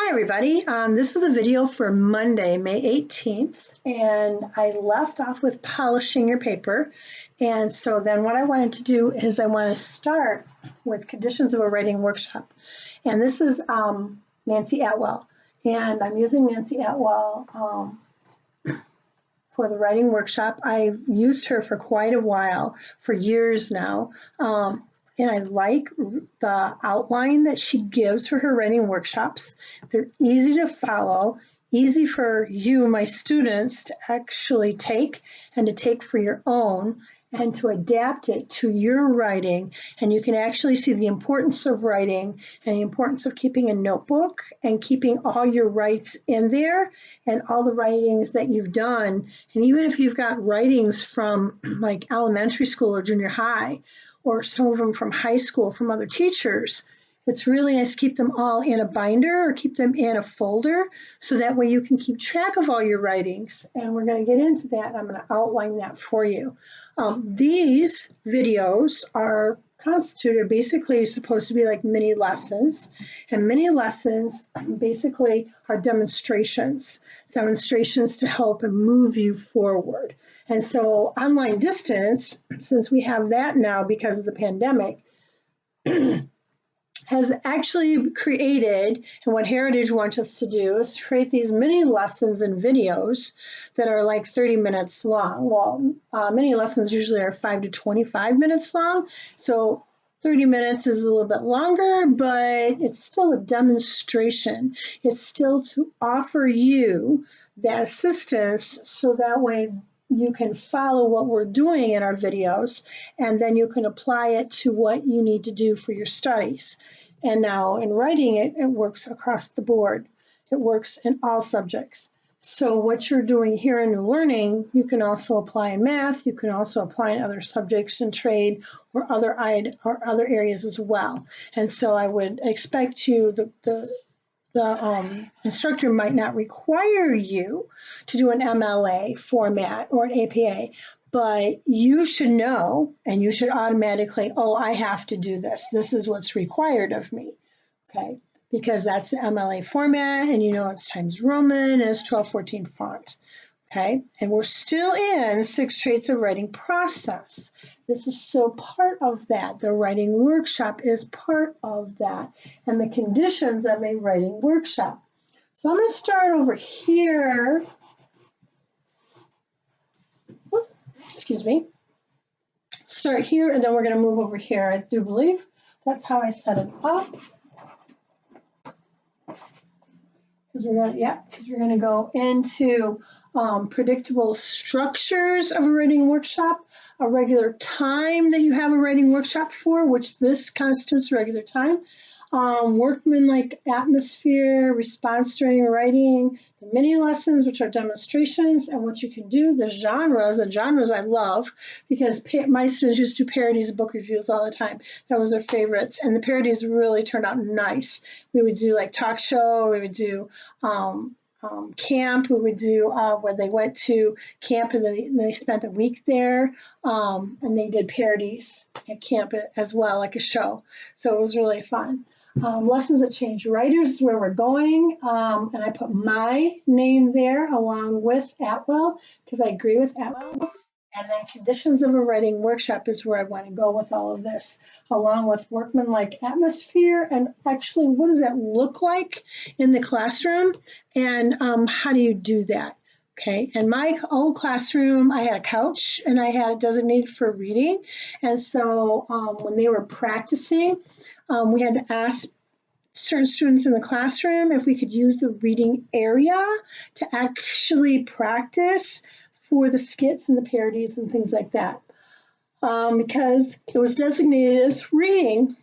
Hi everybody, this is the video for Monday, May 18th, and I left off with polishing your paper. And so then what I wanted to do is I want to start with conditions of a writing workshop. And this is Nancy Atwell, and I'm using Nancy Atwell for the writing workshop. I've used her for quite a while, for years now. And I like the outline that she gives for her writing workshops. They're easy to follow, easy for you, my students, to actually take and to take for your own and to adapt it to your writing. And you can actually see the importance of writing and the importance of keeping a notebook and keeping all your writes in there and all the writings that you've done. And even if you've got writings from like elementary school or junior high, or some of them from high school from other teachers, it's really nice to keep them all in a binder or keep them in a folder so that way you can keep track of all your writings. And we're going to get into that. I'm going to outline that for you. These videos are constituted basically supposed to be like mini lessons, and mini lessons basically are demonstrations to help and move you forward. And so online distance, since we have that now because of the pandemic, has actually created, and what Heritage wants us to do is create these mini lessons and videos that are like 30 minutes long. Well, mini lessons usually are 5 to 25 minutes long. So 30 minutes is a little bit longer, but it's still a demonstration. It's still to offer you that assistance so that way you can follow what we're doing in our videos, and then you can apply it to what you need to do for your studies. And now in writing it, it works across the board. It works in all subjects. So what you're doing here in New Learning, you can also apply in math, you can also apply in other subjects in trade or other areas as well. And so I would expect you, the instructor might not require you to do an MLA format or an APA, but you should know and you should automatically, oh, I have to do this. This is what's required of me, okay? Because that's the MLA format and you know it's Times Roman and it's 1214 font. Okay, and we're still in 6 traits of writing process. This is still part of that. The writing workshop is part of that, and the conditions of a writing workshop. So I'm going to start over here. Excuse me. Start here, and then we're going to move over here. I do believe that's how I set it up. Because we're going to go into predictable structures of a writing workshop, a regular time that you have a writing workshop for, which this constitutes regular time, workman-like atmosphere, response during writing, the mini lessons, which are demonstrations, and what you can do, the genres, and genres I love because my students used to do parodies of book reviews all the time. That was their favorites, and the parodies really turned out nice. We would do like talk show, we would do camp, we would do where they went to camp and they spent a week there, and they did parodies at camp as well, like a show. So it was really fun. Lessons that change writers is where we're going, and I put my name there along with Atwell because I agree with Atwell. And then conditions of a writing workshop is where I want to go with all of this, along with workman-like atmosphere and actually what does that look like in the classroom and how do you do that? Okay, in my old classroom, I had a couch and I had it designated for reading. And so when they were practicing, we had to ask certain students in the classroom if we could use the reading area to actually practice for the skits and the parodies and things like that. Because it was designated as reading,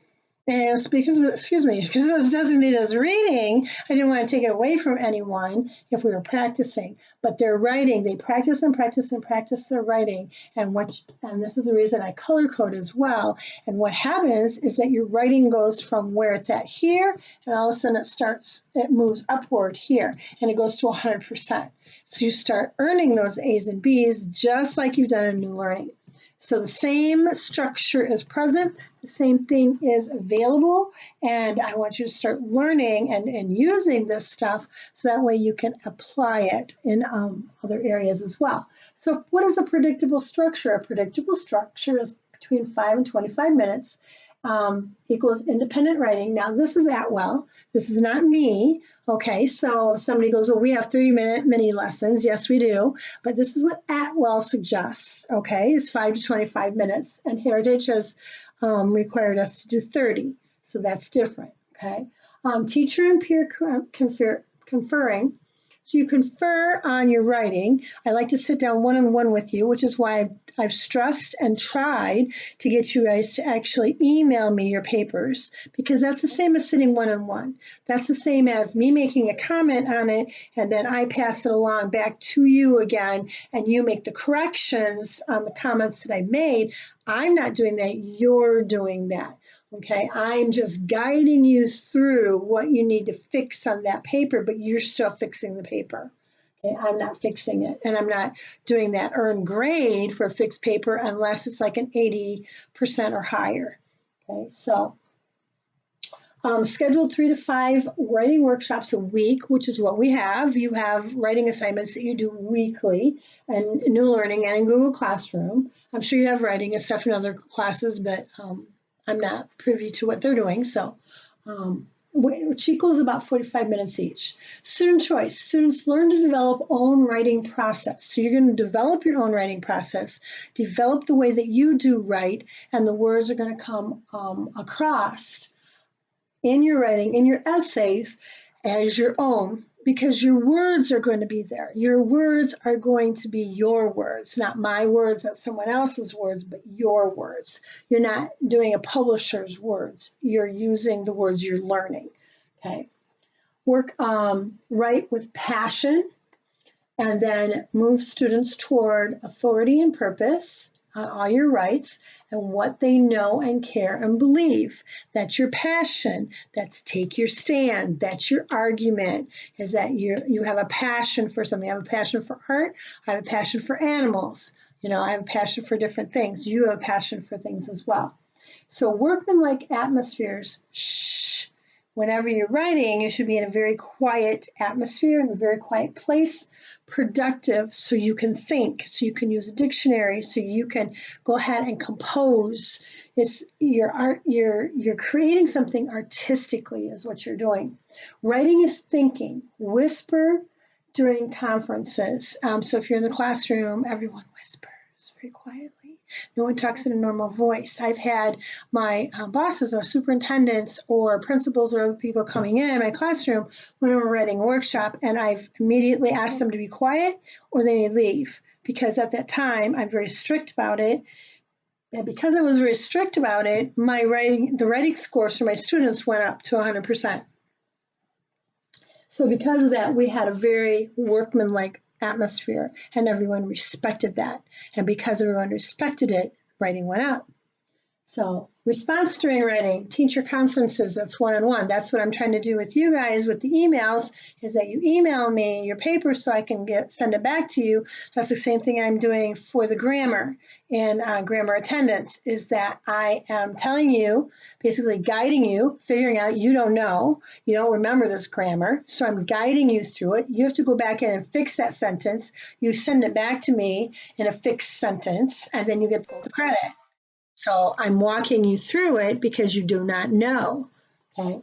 and because it was designated as reading, I didn't want to take it away from anyone if we were practicing. But their writing, they practice and practice and practice their writing. And this is the reason I color code as well. And what happens is that your writing goes from where it's at here, and all of a sudden it moves upward here, and it goes to 100%. So you start earning those A's and B's just like you've done in New Learning. So the same structure is present, the same thing is available, and I want you to start learning and using this stuff so that way you can apply it in other areas as well. So what is a predictable structure? A predictable structure is between 5 and 25 minutes, equals independent writing. Now this is Atwell, this is not me. Okay, so if somebody goes, well, we have 30-minute mini lessons. Yes, we do. But this is what Atwell suggests, okay, is 5 to 25 minutes. And Heritage has required us to do 30. So that's different, okay? Teacher and peer conferring. So you confer on your writing. I like to sit down one-on-one with you, which is why I've stressed and tried to get you guys to actually email me your papers, because that's the same as sitting one-on-one. That's the same as me making a comment on it, and then I pass it along back to you again, and you make the corrections on the comments that I made. I'm not doing that, you're doing that. Okay, I'm just guiding you through what you need to fix on that paper, but you're still fixing the paper. Okay, I'm not fixing it, and I'm not doing that earned grade for a fixed paper unless it's like an 80% or higher. Okay, so scheduled 3 to 5 writing workshops a week, which is what we have. You have writing assignments that you do weekly and New Learning and in Google Classroom. I'm sure you have writing and stuff in other classes, but I'm not privy to what they're doing, so which equals about 45 minutes each. Student choice. Students learn to develop own writing process. So you're going to develop your own writing process, develop the way that you do write, and the words are going to come across in your writing, in your essays, as your own, because your words are going to be there. Your words are going to be your words, not my words, not someone else's words, but your words. You're not doing a publisher's words. You're using the words you're learning, okay? Write with passion, and then move students toward authority and purpose on all your rights and what they know and care and believe. That's your passion. That's take your stand. That's your argument, is that you have a passion for something. I have a passion for art. I have a passion for animals. You know, I have a passion for different things. You have a passion for things as well. So workmanlike atmospheres, shh. Whenever you're writing, you should be in a very quiet atmosphere, in a very quiet place, productive, so you can think, so you can use a dictionary, so you can go ahead and compose. It's your art, you're creating something artistically is what you're doing. Writing is thinking. Whisper during conferences. So if you're in the classroom, everyone whispers very quietly. No one talks in a normal voice. I've had my bosses or superintendents or principals or other people coming in my classroom when we're writing a workshop, and I've immediately asked them to be quiet or they may leave, because at that time I'm very strict about it. And because I was very strict about it, the writing scores for my students went up to 100%. So because of that, we had a very workmanlike atmosphere, and everyone respected that. And because everyone respected it, writing went up. So response during writing, teacher conferences, that's one-on-one. That's what I'm trying to do with you guys with the emails, is that you email me your paper so I can send it back to you. That's the same thing I'm doing for the grammar and grammar attendance, is that I am telling you, basically guiding you, figuring out you don't know, you don't remember this grammar, so I'm guiding you through it. You have to go back in and fix that sentence. You send it back to me in a fixed sentence, and then you get the credit. So I'm walking you through it because you do not know, okay?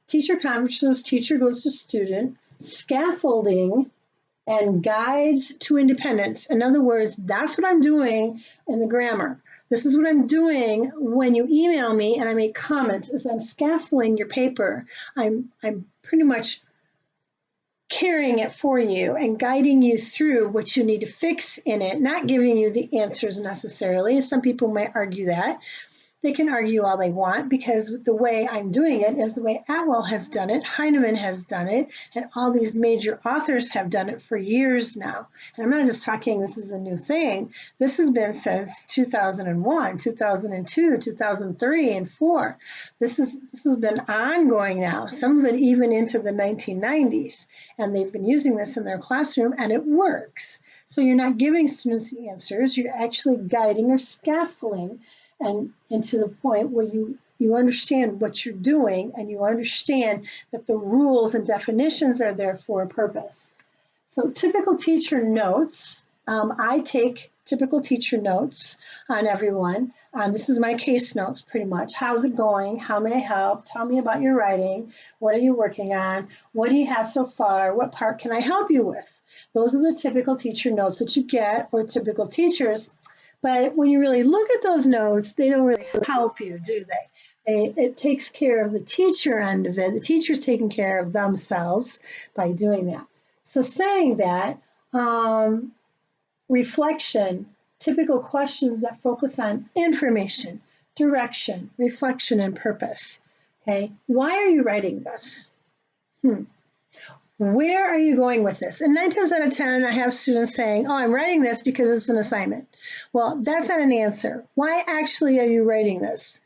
Teacher conferences, teacher goes to student, scaffolding, and guides to independence. In other words, that's what I'm doing in the grammar. This is what I'm doing when you email me and I make comments, is I'm scaffolding your paper. I'm pretty much carrying it for you and guiding you through what you need to fix in it, not giving you the answers necessarily. Some people might argue that. They can argue all they want, because the way I'm doing it is the way Atwell has done it, Heinemann has done it, and all these major authors have done it for years now. And I'm not just talking this is a new thing. This has been since 2001, 2002, 2003, and 4. This has been ongoing now, some of it even into the 1990s. And they've been using this in their classroom, and it works. So you're not giving students the answers, you're actually guiding or scaffolding and to the point where you understand what you're doing and you understand that the rules and definitions are there for a purpose. So typical teacher notes, I take typical teacher notes on everyone. This is my case notes pretty much. How's it going? How may I help? Tell me about your writing. What are you working on? What do you have so far? What part can I help you with? Those are the typical teacher notes that you get, or typical teachers. But when you really look at those notes, they don't really help you, do they? It takes care of the teacher end of it. The teacher's taking care of themselves by doing that. So saying that, reflection, typical questions that focus on information, direction, reflection, and purpose. Okay, why are you writing this? Where are you going with this? And 9 times out of 10, I have students saying, oh, I'm writing this because it's an assignment. Well, that's not an answer. Why actually are you writing this?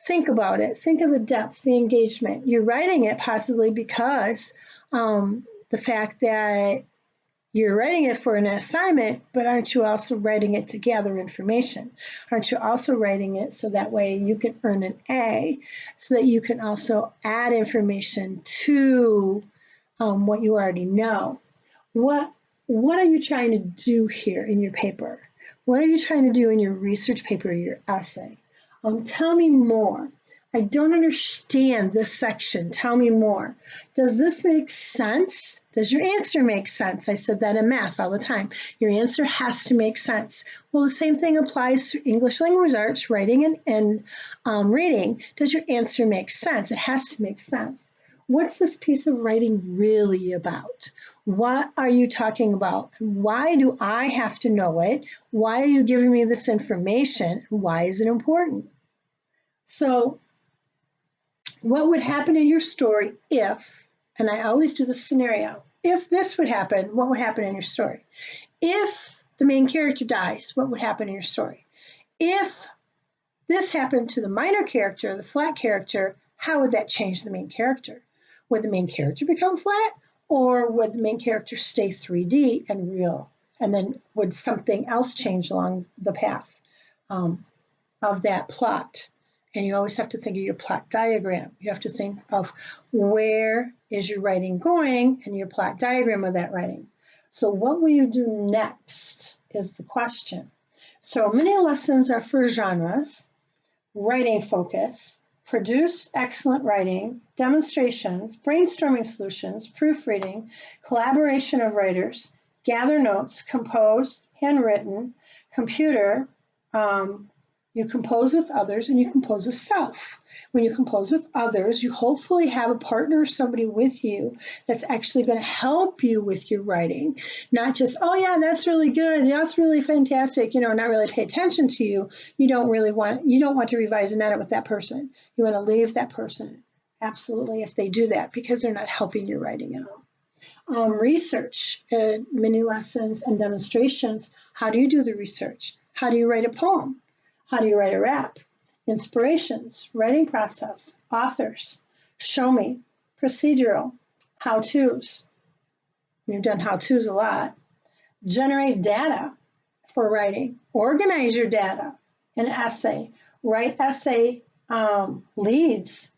Think about it. Think of the depth, the engagement. You're writing it possibly because the fact that you're writing it for an assignment, but aren't you also writing it to gather information? Aren't you also writing it so that way you can earn an A, so that you can also add information to what you already know? What are you trying to do here in your paper? What are you trying to do in your research paper or your essay? Tell me more. I don't understand this section. Tell me more. Does this make sense? Does your answer make sense? I said that in math all the time. Your answer has to make sense. Well, the same thing applies to English language arts, writing and reading. Does your answer make sense? It has to make sense. What's this piece of writing really about? What are you talking about? Why do I have to know it? Why are you giving me this information? Why is it important? So what would happen in your story if, and I always do the scenario, if this would happen, what would happen in your story? If the main character dies, what would happen in your story? If this happened to the minor character, the flat character, how would that change the main character? Would the main character become flat, or would the main character stay 3D and real? And then would something else change along the path of that plot? And you always have to think of your plot diagram. You have to think of where is your writing going and your plot diagram of that writing. So what will you do next is the question. So mini lessons are for genres, writing focus, produce excellent writing, demonstrations, brainstorming solutions, proofreading, collaboration of writers, gather notes, compose, handwritten, computer, you compose with others and you compose with self. When you compose with others, you hopefully have a partner or somebody with you that's actually going to help you with your writing. Not just, oh yeah, that's really good. Yeah, that's really fantastic. Not really pay attention to you. You don't want to revise and edit with that person. You want to leave that person. Absolutely, if they do that, because they're not helping your writing out. Research, mini lessons and demonstrations. How do you do the research? How do you write a poem? How do you write a rap? Inspirations, writing process, authors, show me, procedural, how-tos. You've done how-tos a lot. Generate data for writing. Organize your data. An essay. Write essay leads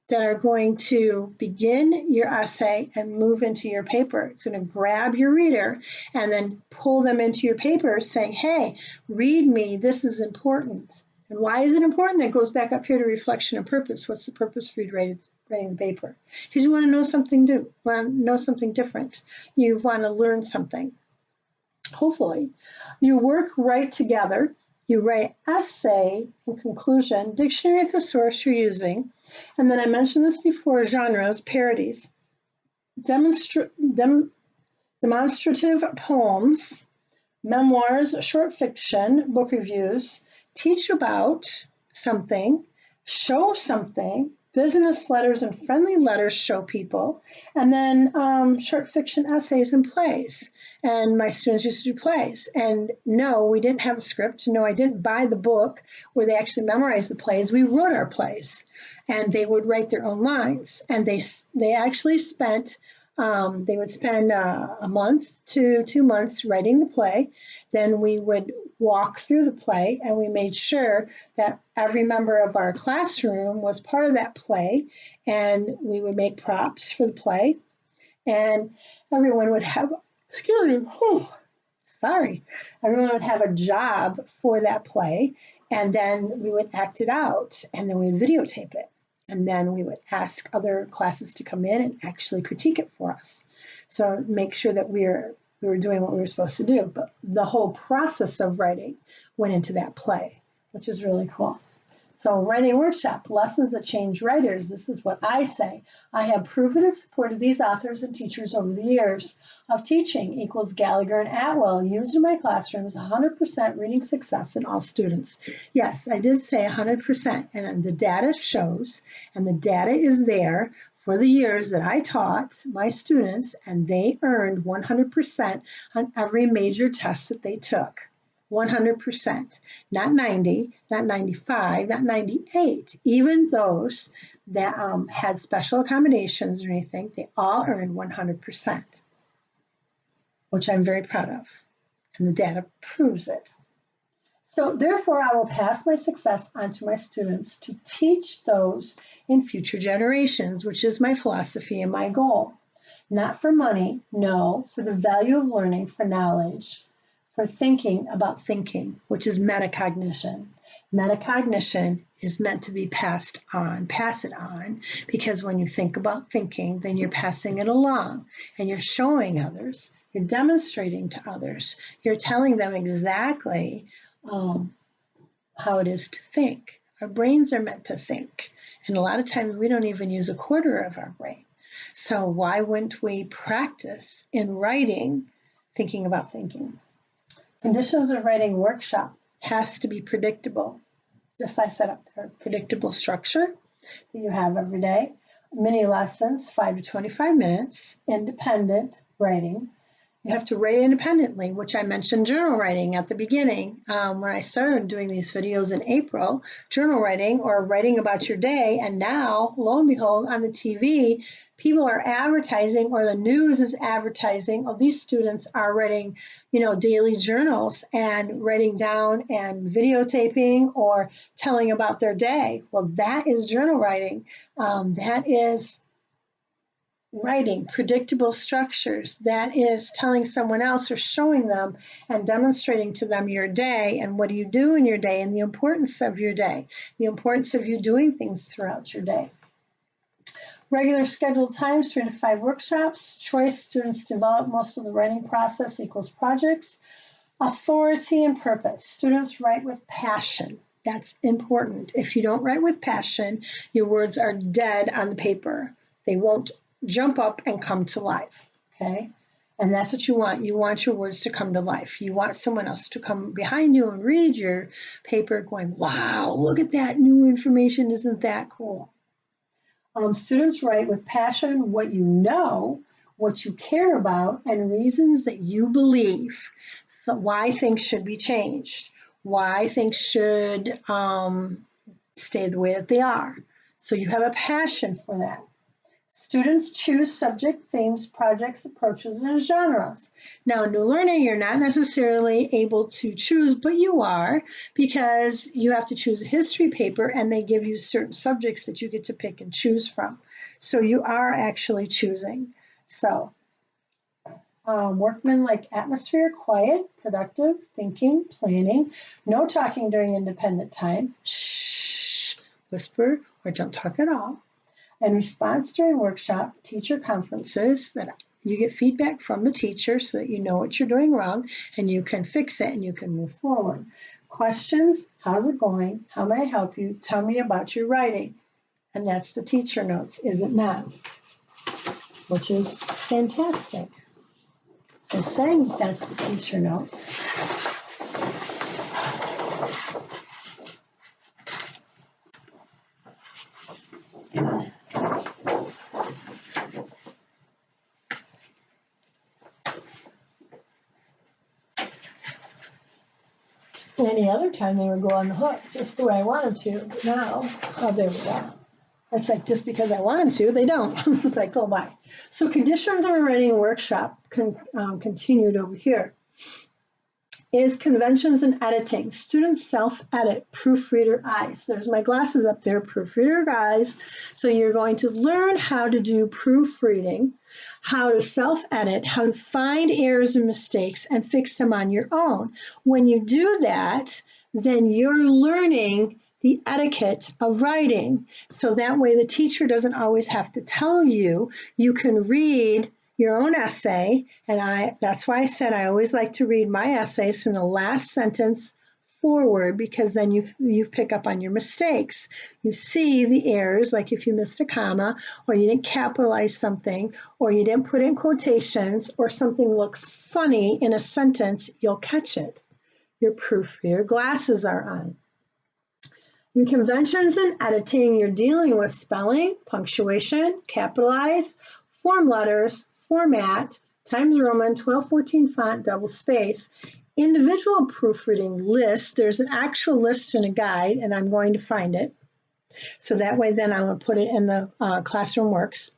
that are going to begin your essay and move into your paper. It's going to grab your reader and then pull them into your paper saying, hey, read me, this is important. And why is it important? It goes back up here to reflection and purpose. What's the purpose for you writing the paper? Because you want to know something new, you want to know something different. You want to learn something. Hopefully. You work right together. You write essay in conclusion, dictionary of the source you're using, and then I mentioned this before, genres, parodies, demonstrative poems, memoirs, short fiction, book reviews, teach about something, show something, business letters and friendly letters show people, and then short fiction essays and plays. And my students used to do plays. And no, we didn't have a script. No, I didn't buy the book where they actually memorized the plays. We wrote our plays, and they would write their own lines. And they actually spent They would spend a month to 2 months writing the play. Then we would walk through the play, and we made sure that every member of our classroom was part of that play, and we would make props for the play, and everyone would have, excuse me, sorry, everyone would have a job for that play, and then we would act it out, and then we would videotape it. And then we would ask other classes to come in and actually critique it for us. So make sure that we were doing what we were supposed to do. But the whole process of writing went into that play, which is really cool. So writing workshop, lessons that change writers. This is what I say. I have proven and supported these authors and teachers over the years of teaching equals Gallagher and Atwell used in my classrooms, 100% reading success in all students. Yes, I did say 100%, and the data shows, and the data is there for the years that I taught my students, and they earned 100% on every major test that they took. 100%, not 90, not 95, not 98. Even those that had special accommodations or anything, they all earned 100%, which I'm very proud of, and the data proves it. So therefore, I will pass my success on to my students to teach those in future generations, which is my philosophy and my goal. Not for money, no, for the value of learning, for knowledge, for thinking about thinking, which is metacognition. Metacognition is meant to be passed on, pass it on, because when you think about thinking, then you're passing it along and you're showing others, you're demonstrating to others, you're telling them exactly how it is to think. Our brains are meant to think, and a lot of times we don't even use a quarter of our brain. So why wouldn't we practice in writing, thinking about thinking? Conditions of writing workshop has to be predictable. Just I set up there, predictable structure that you have every day. Mini lessons, 5 to 25 minutes, independent writing. You have to write independently, which I mentioned journal writing at the beginning. When I started doing these videos in April, journal writing or writing about your day, and now, lo and behold, on the TV, people are advertising, or the news is advertising, oh, these students are writing, daily journals and writing down and videotaping or telling about their day. Well, that is journal writing. That is writing predictable structures. That is telling someone else or showing them and demonstrating to them your day and what do you do in your day and the importance of your day, the importance of you doing things throughout your day. Regular scheduled times, 3 to 5 workshops. Choice, students develop most of the writing process equals projects. Authority and purpose. Students write with passion. That's important. If you don't write with passion, your words are dead on the paper. They won't jump up and come to life, okay? And that's what you want. You want your words to come to life. You want someone else to come behind you and read your paper going, wow, look at that new information. Isn't that cool? Students write with passion what you know, what you care about, and reasons that you believe. So why things should be changed, why things should stay the way that they are. So you have a passion for that. Students choose subject, themes, projects, approaches, and genres. Now, in New Learning, you're not necessarily able to choose, but you are, because you have to choose a history paper and they give you certain subjects that you get to pick and choose from. So you are actually choosing. So workman-like atmosphere, quiet, productive, thinking, planning, no talking during independent time, shh, whisper, or don't talk at all. And response during workshop, teacher conferences, that you get feedback from the teacher so that you know what you're doing wrong and you can fix it and you can move forward. Questions, how's it going? How may I help you? Tell me about your writing. And that's the teacher notes, is it not? Which is fantastic. So saying that's the teacher notes. Any other time they would go on the hook, just the way I wanted to, but now, oh, there we go. It's like just because I want them to, they don't. It's like, oh my. So conditions of a writing workshop continued over here is conventions and editing. Students self-edit, proofreader eyes. There's my glasses up there, proofreader eyes. So you're going to learn how to do proofreading, how to self-edit, how to find errors and mistakes and fix them on your own. When you do that, then you're learning the etiquette of writing. So that way the teacher doesn't always have to tell you. You can read your own essay, and that's why I said I always like to read my essays from the last sentence forward, because then you pick up on your mistakes. You see the errors, like if you missed a comma, or you didn't capitalize something, or you didn't put in quotations, or something looks funny in a sentence, you'll catch it. Your proofreader glasses are on. In conventions and editing, you're dealing with spelling, punctuation, capitalize, form letters, format, Times Roman, 1214 font, double space, individual proofreading list. There's an actual list and a guide, and I'm going to find it. So that way then I'm going to put it in the Classroom Works,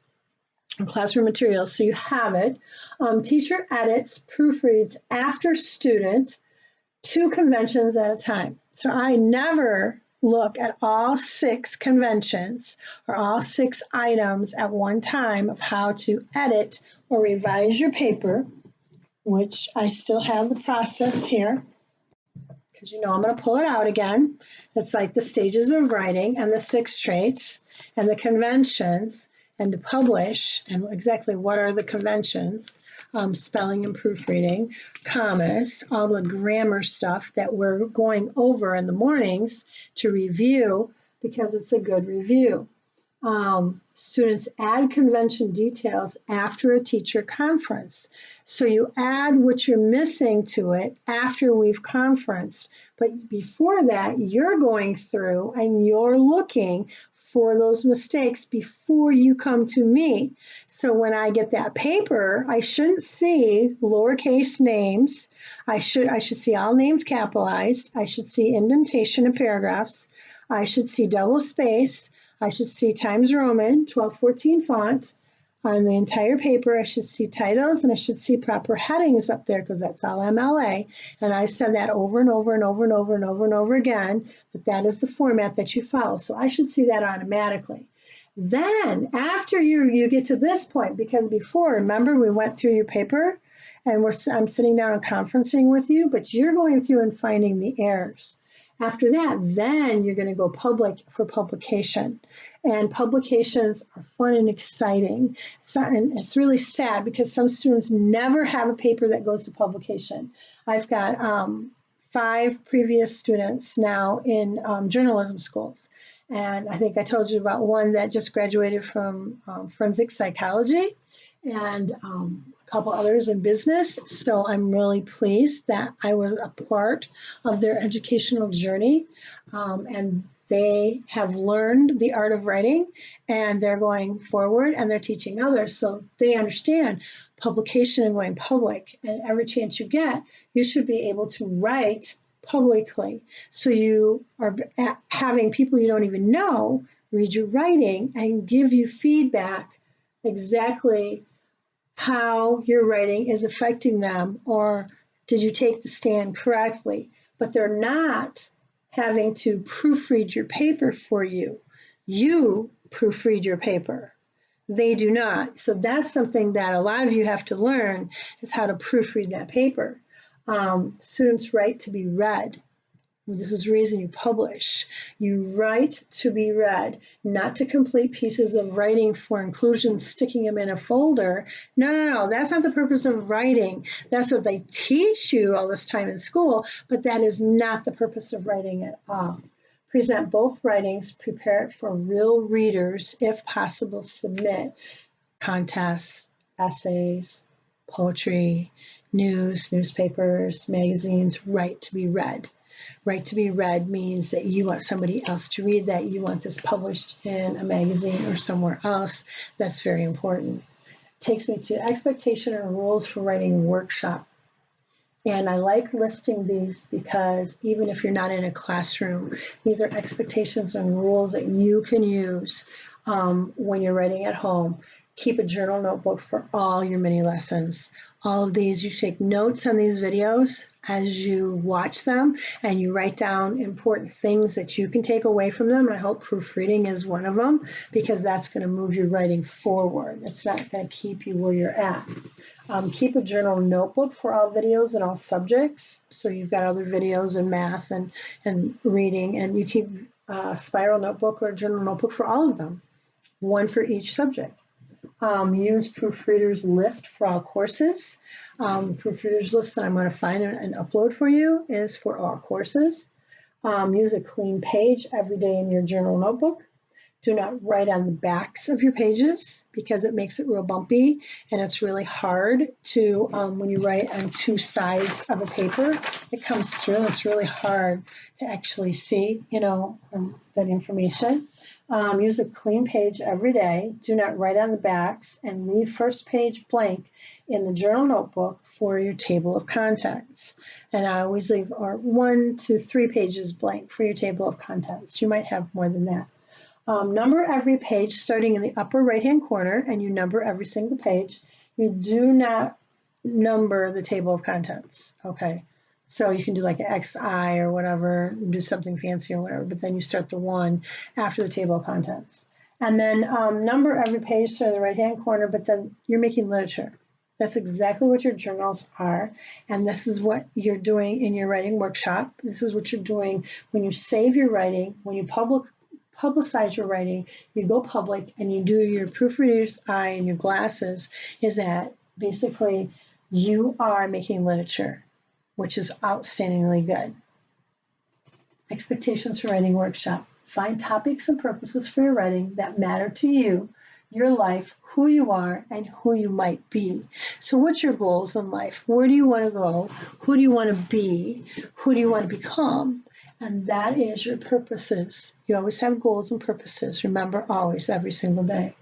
classroom materials, so you have it. Teacher edits, proofreads after student, 2 conventions at a time. So I never look at all 6 conventions or all 6 items at one time of how to edit or revise your paper, which I still have the process here, because I'm going to pull it out again. It's like the stages of writing and the 6 traits and the conventions and to publish and exactly what are the conventions, spelling and proofreading, commas, all the grammar stuff that we're going over in the mornings to review because it's a good review. Students add convention details after a teacher conference. So you add what you're missing to it after we've conferenced. But before that, you're going through and you're looking for those mistakes before you come to me. So when I get that paper, I shouldn't see lowercase names. I should see all names capitalized. I should see indentation in paragraphs. I should see double space. I should see Times Roman, 1214 font on the entire paper. I should see titles and I should see proper headings up there because that's all MLA. And I've said that over and over and over and over and over and over again, that is the format that you follow. So I should see that automatically. Then after you get to this point, because before, remember we went through your paper and I'm sitting down and conferencing with you, but you're going through and finding the errors. After that, then you're going to go public for publication. And publications are fun and exciting. And it's really sad because some students never have a paper that goes to publication. I've got 5 previous students now in journalism schools. And I think I told you about one that just graduated from forensic psychology and a couple others in business. So I'm really pleased that I was a part of their educational journey. And they have learned the art of writing and they're going forward and they're teaching others. So they understand publication and going public. And every chance you get, you should be able to write publicly. So you are having people you don't even know read your writing and give you feedback exactly how your writing is affecting them, or did you take the stand correctly? But they're not having to proofread your paper for you. You proofread your paper. They do not. So that's something that a lot of you have to learn is how to proofread that paper. Students write to be read. This is the reason you publish. You write to be read, not to complete pieces of writing for inclusion, sticking them in a folder. No. That's not the purpose of writing. That's what they teach you all this time in school, but that is not the purpose of writing at all. Present both writings, prepare it for real readers, if possible, submit contests, essays, poetry, news, newspapers, magazines, write to be read. Right to be read means that you want somebody else to read that. You want this published in a magazine or somewhere else. That's very important. Takes me to expectation and rules for writing workshop. And I like listing these because even if you're not in a classroom, these are expectations and rules that you can use when you're writing at home. Keep a journal notebook for all your mini lessons. All of these, you take notes on these videos as you watch them, and you write down important things that you can take away from them. I hope proofreading is one of them, because that's going to move your writing forward. It's not going to keep you where you're at. Keep a journal notebook for all videos and all subjects. So you've got other videos in math and reading, and you keep a spiral notebook or a journal notebook for all of them, one for each subject. Use Proofreader's List for all courses. Proofreader's List that I'm going to find and upload for you is for all courses. Use a clean page every day in your journal notebook. Do not write on the backs of your pages because it makes it real bumpy, and it's really hard to, when you write on two sides of a paper, it comes through and it's really hard to actually see, that information. Use a clean page every day. Do not write on the backs, and leave first page blank in the journal notebook for your table of contents. And I always leave 1 to 3 pages blank for your table of contents. You might have more than that. Number every page starting in the upper right-hand corner, and you number every single page. You do not number the table of contents, okay? So you can do like an XI or whatever, do something fancy or whatever, but then you start the 1 after the table of contents. And then number every page starting in the right-hand corner, but then you're making literature. That's exactly what your journals are, and this is what you're doing in your writing workshop. This is what you're doing when you save your writing, when you publicize your writing, you go public and you do your proofreader's eye and your glasses, is that basically you are making literature, which is outstandingly good. Expectations for writing workshop. Find topics and purposes for your writing that matter to you, your life, who you are, and who you might be. So what's your goals in life? Where do you want to go? Who do you want to be? Who do you want to become? And that is your purposes. You always have goals and purposes. Remember, always, every single day.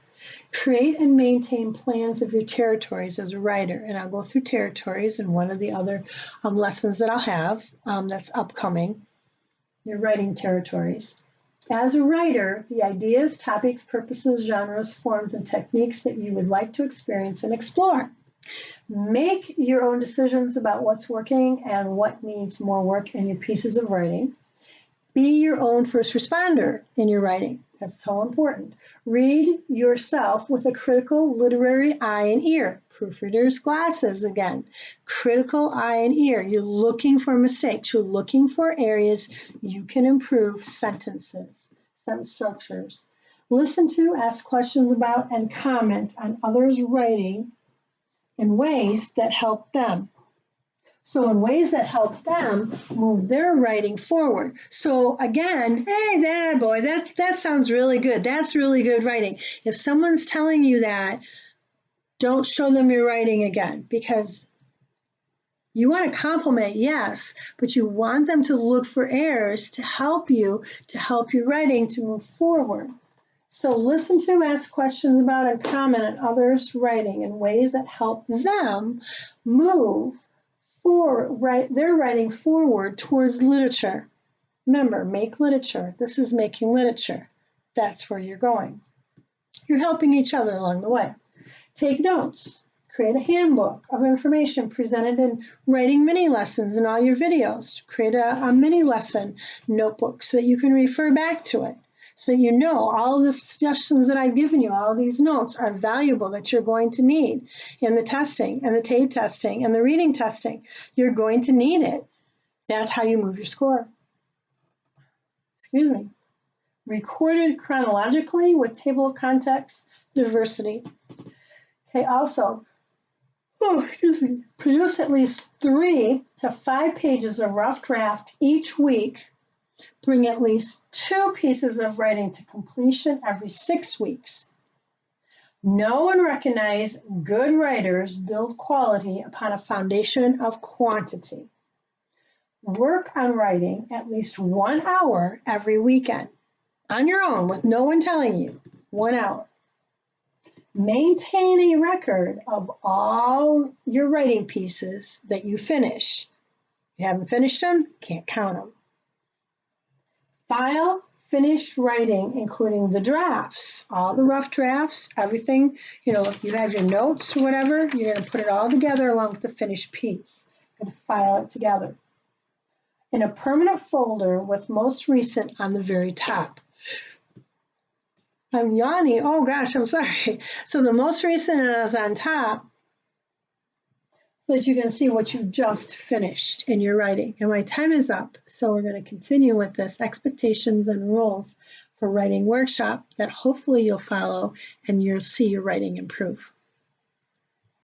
Create and maintain plans of your territories as a writer. And I'll go through territories in one of the other lessons that I'll have that's upcoming. Your writing territories. As a writer, the ideas, topics, purposes, genres, forms, and techniques that you would like to experience and explore. Make your own decisions about what's working and what needs more work in your pieces of writing. Be your own first responder in your writing. That's so important. Read yourself with a critical literary eye and ear. Proofreader's glasses again. Critical eye and ear. You're looking for mistakes. You're looking for areas you can improve sentences, sentence structures. Listen to, ask questions about, and comment on others' writing in ways that help them. So in ways that help them move their writing forward. So again, hey, that sounds really good. That's really good writing. If someone's telling you that, don't show them your writing again, because you want to compliment, yes, but you want them to look for errors to help your writing to move forward. So listen to, ask questions about, and comment on others' writing in ways that help them move their writing forward towards literature. Remember, make literature. This is making literature. That's where you're going. You're helping each other along the way. Take notes. Create a handbook of information presented in writing mini lessons in all your videos. Create a mini lesson notebook so that you can refer back to it. So you know all the suggestions that I've given you, all these notes are valuable that you're going to need in the testing and the tape testing and the reading testing. You're going to need it. That's how you move your score. Excuse me. Recorded chronologically with table of contents, diversity. Okay, also, produce at least 3 to 5 pages of rough draft each week. Bring at least 2 pieces of writing to completion every 6 weeks. Know and recognize good writers build quality upon a foundation of quantity. Work on writing at least 1 hour every weekend, on your own, with no one telling you, 1 hour. Maintain a record of all your writing pieces that you finish. If you haven't finished them, can't count them. File finished writing, including the drafts, all the rough drafts, everything, if you have your notes or whatever, you're going to put it all together along with the finished piece. You're going to file it together in a permanent folder with most recent on the very top. I'm yawning. Oh gosh, I'm sorry. So the most recent is on top so that you can see what you just finished in your writing. And my time is up. So we're going to continue with this expectations and rules for writing workshop that hopefully you'll follow and you'll see your writing improve.